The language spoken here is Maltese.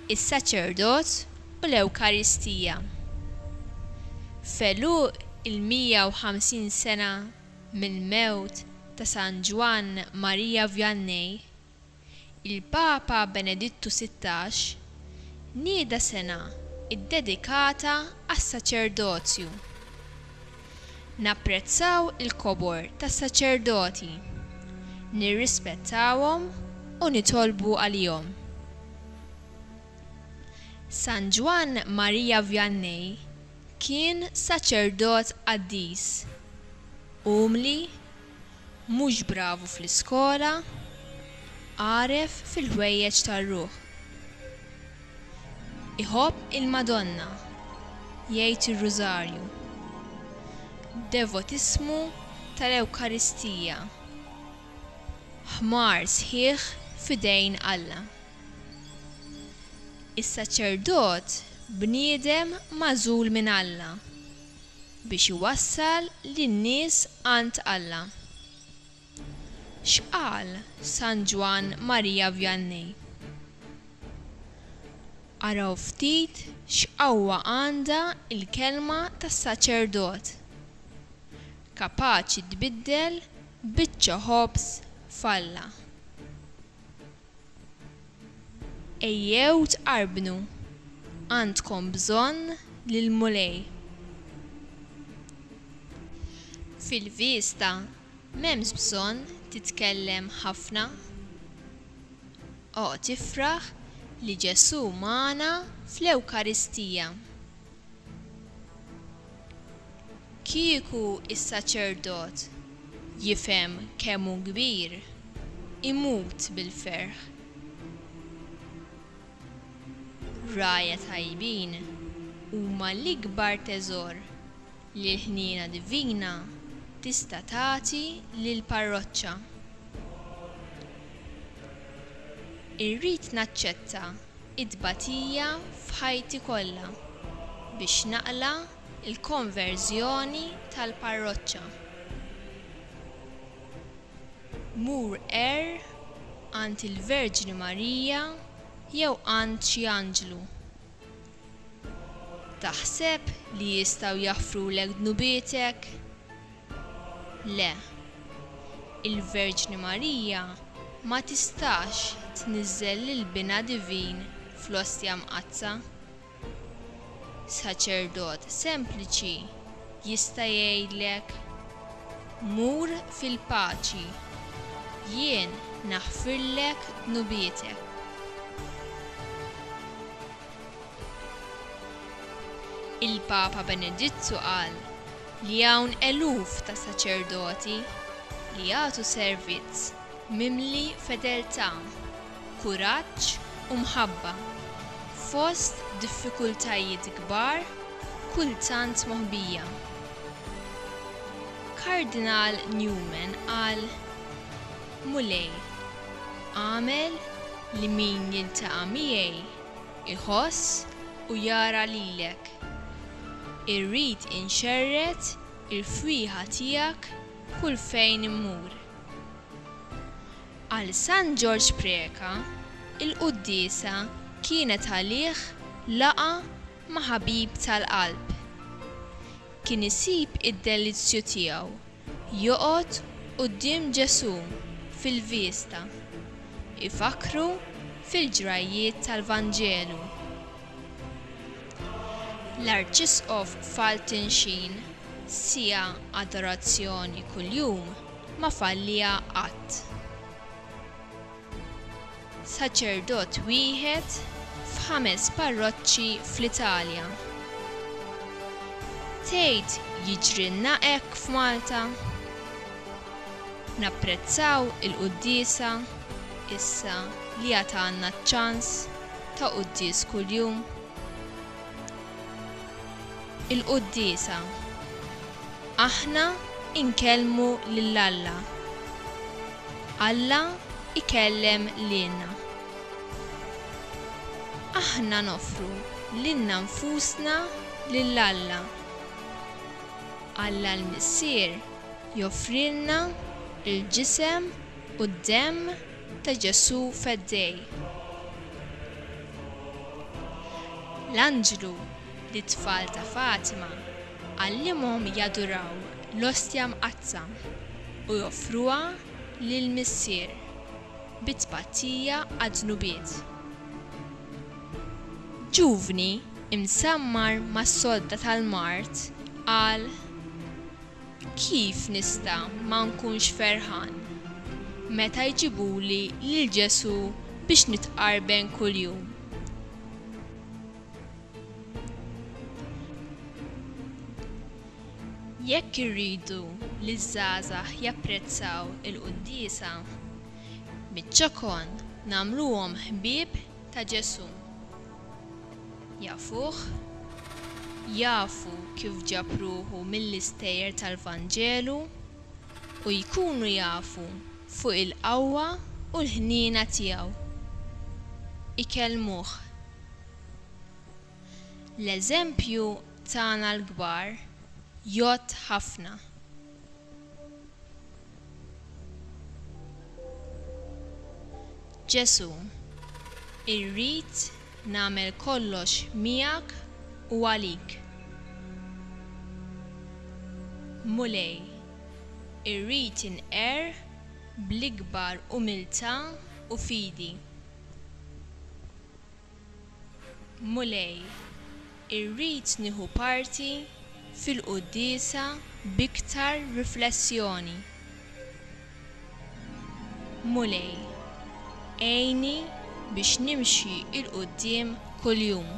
is-Sacerdot u l-Ewkaristija. Feluq il-150 sena mill-mewt ta' San Ġwan Marija Vianney, il-Papa Benedittu XVI nieda sena ddedikata għas-Sacerdozju. Napprezzaw il-kobor tas-Sacerdoti, nirrispettawhom u nitolbu għalihom. San Ġwan Marija Vianney kien saċerdot qaddis, umli, mhux bravu fl-iskola, għaref fil-ħwejjeġ tar-Ruħ. Iħobb il-Madonna, jgħid ir-Rużarju, devotismu tal-Ewkaristija, ħmar sħiħ f'idejn Alla. Is-Sacerdot bniedem magħżul minn Alla biex iwassal lin-nies għand Alla. X'qal San Ġwan Marija Vianney? Araw ftit x'qawwa għandha il-kelma tas-Sacerdot, kapaċi tbiddel biċċa ħobż f'Alla. Ejjew tqarbnu, għandkom bżonn lil Mulej. Fil-vista m'hemmx bżonn titkellem ħafna. Oqgħod tifraħ li Ġesu magħna fl-Ewkaristija. Kieku is-Sacerdot jifhem kemm hu kbir, imut bil-ferħ. Rajja tajbin huma l-ikbar teżor li l-ħniena divina tista' tagħti lill-parroċċa. Irrid naċċetta t-tbatija f'ħajti kollha biex naqla l-konverżjoni tal-parroċċa. Mur għand il-Verġni Marija jew għand xi anġlu. Taħseb li jistgħu jaħfrulek dnubietek? Le, il-Verġni Marija ma tistax tniżżel l-bina divin fl-ostja mqazza. Saċerdot sempliċi jista' jgħidlek: mur fil-paċi, jien naħfirlek dnubietek. Il-Papa Benedittu qal li hawn eluf ta' saċerdoti li jagħtu servizz mimli fedeltà, kuraġġ u mħabba fost diffikultajiet kbar kultant moħbija. Kardinal Newman qal: Mulej, għamel li min jiltaqa' miegħi iħoss u jara lilek. Irrid inxerret il-fwieħa tiegħek kull fejn immur. Għal San George Preka, il-Quddiesa kienet għalih laqa ma' ħabib tal-qalb. Kien isib id-delizzju tiegħu joqgħod quddiem Ġesu fil-vista, ifakru fil-ġrajiet tal-Vanġelu. L-Arċisqof Faltin Sheen sija adorazzjoni kuljum ma fallija qatt. Saċerdot wieħed f'5 parroċċi fl-Italja. Tgħid jiġrilna hekk f'Malta? Napprezzaw il-Quddiesa issa li għatanna ċ-ċans ta' quddies kuljum. Il-Quddiesa, aħna inkellmu lil Alla, Alla ikellem lilna. Aħna nofru lilna nfusna lil Alla. Alla l-Missier joffrilna il-ġisem u d-demm ta' Ġesu fed-dej. L-anġlu li t-tfal ta' Fatima għallimhom jaduraw l-ostja mqazza u joffruha lill-Missier bit-tpattija għad-dnubiet. Ġuvni imsammar mas-sodda tal-Mart qal: kif nista' ma nkunx ferħan meta jġibuli lil Ġesu biex nitqarben kuljum. Jekk irridu li ż-żgħażagħ japprezzaw il-Quddiesa, miċ-ċokon nagħmluhom ħbieb ta' Ġesu. Jafuh, jafu kif ġab ruħu mill-istejjer tal-Vanġelu u jkunu jafu fuq il-qawwa u l-ħniena tiegħu. Ikellmuh. L-eżempju tagħna l-kbar jgħod ħafna. Ġesu, irrid nagħmel kollox miegħek u għalik. Mulej, irrid inqer bl-ikbar umiltà u fidi. Mulej, irrid nieħu parti fil-Quddiesa b'iktar riflessjoni. Mulej, għejni biex nimxi il-qudiem kuljum.